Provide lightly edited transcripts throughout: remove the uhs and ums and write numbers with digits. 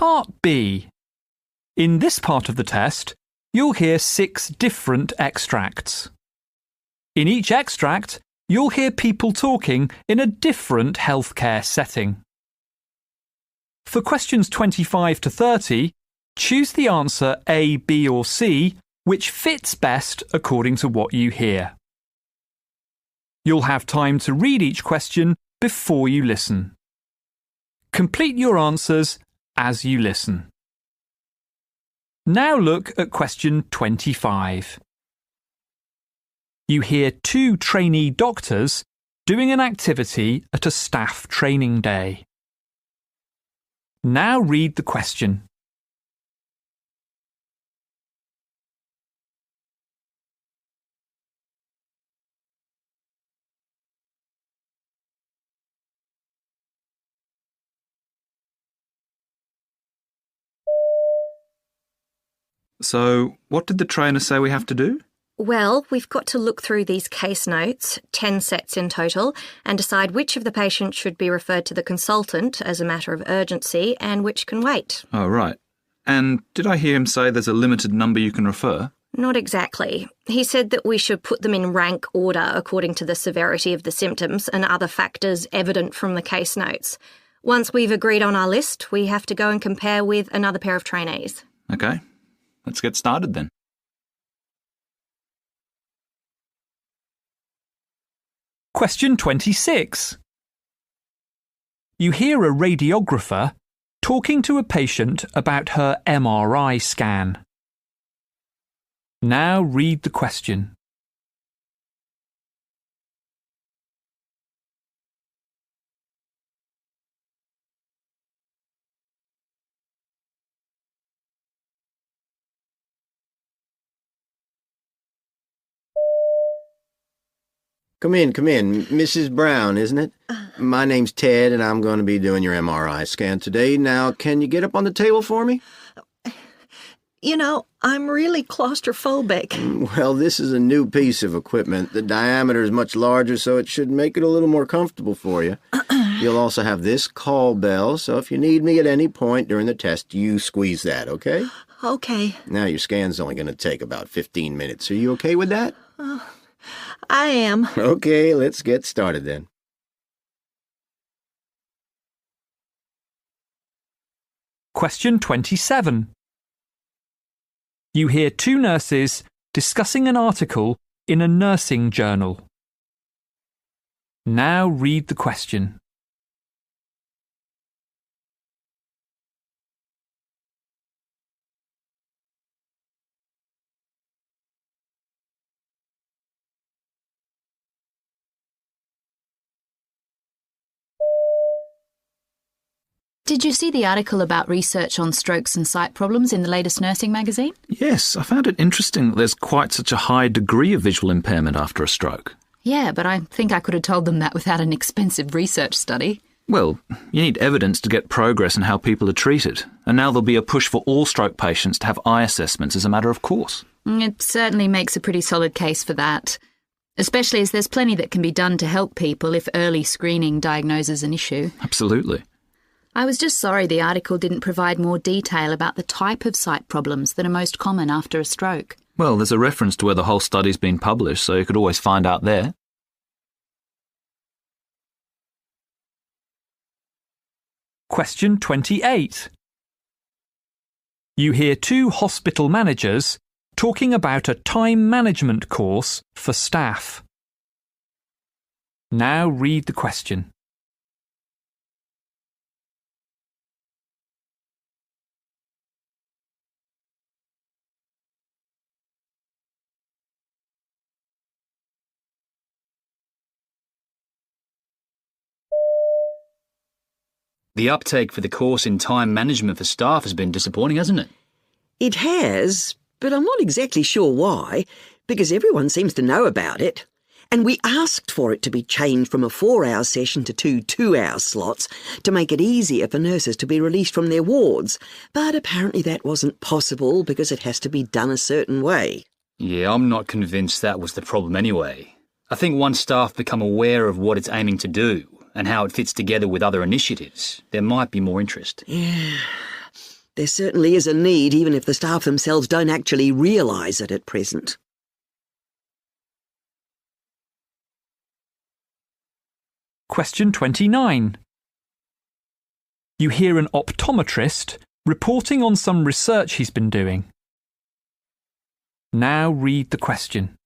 Part B. In this part of the test, you'll hear 6 different extracts. In each extract, you'll hear people talking in a different healthcare setting. For questions 25 to 30, choose the answer A, B or C which fits best according to what you hear. You'll have time to read each question before you listen. Complete your answers as you listen. Now look at question 25. You hear 2 trainee doctors doing an activity at a staff training day. Now read the question. So, what did the trainer say we have to do? Well, we've got to look through these case notes, 10 sets in total, and decide which of the patients should be referred to the consultant as a matter of urgency and which can wait. Oh, right. And did I hear him say there's a limited number you can refer? Not exactly. He said that we should put them in rank order according to the severity of the symptoms and other factors evident from the case notes. Once we've agreed on our list, we have to go and compare with another pair of trainees. OK. Let's get started then. Question 26. You hear a radiographer talking to a patient about her MRI scan. Now read the question. Come in, Mrs. Brown, isn't it? My name's Ted, and I'm going to be doing your MRI scan today. Now, can you get up on the table for me? You know, I'm really claustrophobic. Well, this is a new piece of equipment. The diameter is much larger, so it should make it a little more comfortable for you. You'll also have this call bell, so if you need me at any point during the test, you squeeze that, okay? Okay. Now, your scan's only going to take about 15 minutes. Are you okay with that? I am. Okay, let's get started then. Question 27. You hear 2 nurses discussing an article in a nursing journal. Now read the question. Did you see the article about research on strokes and sight problems in the latest nursing magazine? Yes, I found it interesting that there's quite such a high degree of visual impairment after a stroke. Yeah, but I think I could have told them that without an expensive research study. Well, you need evidence to get progress in how people are treated, and now there'll be a push for all stroke patients to have eye assessments as a matter of course. It certainly makes a pretty solid case for that, especially as there's plenty that can be done to help people if early screening diagnoses an issue. Absolutely. I was just sorry the article didn't provide more detail about the type of sight problems that are most common after a stroke. Well, there's a reference to where the whole study's been published, so you could always find out there. Question 28. You hear 2 hospital managers talking about a time management course for staff. Now read the question. The uptake for the course in time management for staff has been disappointing, hasn't it? It has, but I'm not exactly sure why, because everyone seems to know about it. And we asked for it to be changed from a 4-hour session to 2 2-hour slots to make it easier for nurses to be released from their wards. But apparently that wasn't possible because it has to be done a certain way. Yeah, I'm not convinced that was the problem anyway. I think once staff become aware of what it's aiming to do and how it fits together with other initiatives, there might be more interest. Yeah. There certainly is a need, even if the staff themselves don't actually realise it at present. Question 29. You hear an optometrist reporting on some research he's been doing. Now read the question.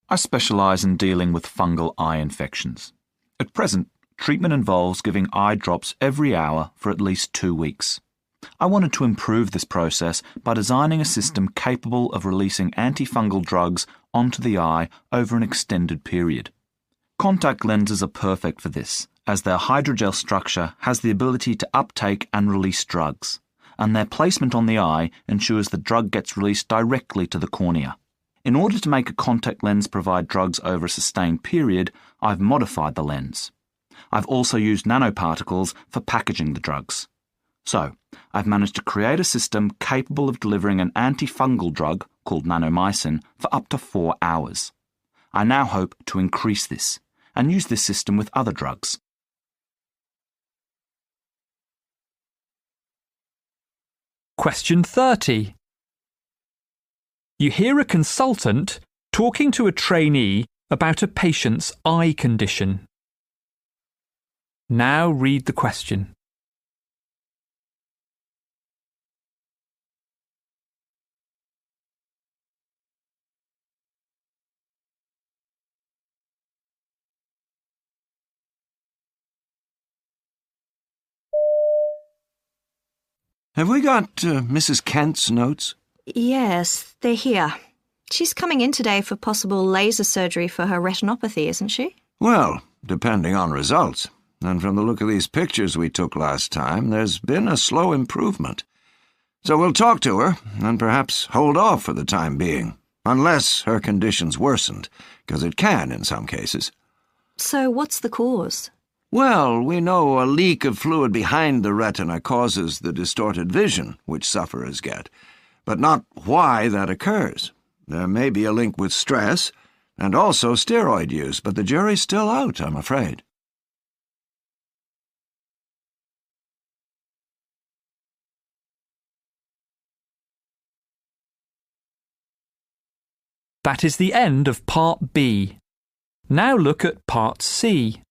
I specialise in dealing with fungal eye infections. At present, treatment involves giving eye drops every hour for at least 2 weeks. I wanted to improve this process by designing a system capable of releasing antifungal drugs onto the eye over an extended period. Contact lenses are perfect for this, as their hydrogel structure has the ability to uptake and release drugs, and their placement on the eye ensures the drug gets released directly to the cornea. In order to make a contact lens provide drugs over a sustained period, I've modified the lens. I've also used nanoparticles for packaging the drugs. So, I've managed to create a system capable of delivering an antifungal drug, called nanomycin, for up to 4 hours. I now hope to increase this, and use this system with other drugs. Question 30. You hear a consultant talking to a trainee about a patient's eye condition. Now read the question. Have we got Mrs. Kent's notes? Yes, they're here. She's coming in today for possible laser surgery for her retinopathy, isn't she? Well, depending on results. And from the look of these pictures we took last time, there's been a slow improvement. So we'll talk to her, and perhaps hold off for the time being, unless her condition's worsened, because it can in some cases. So what's the cause? Well, we know a leak of fluid behind the retina causes the distorted vision which sufferers get, but not why that occurs. There may be a link with stress, and also steroid use, but the jury's still out, I'm afraid. That is the end of Part B. Now look at Part C.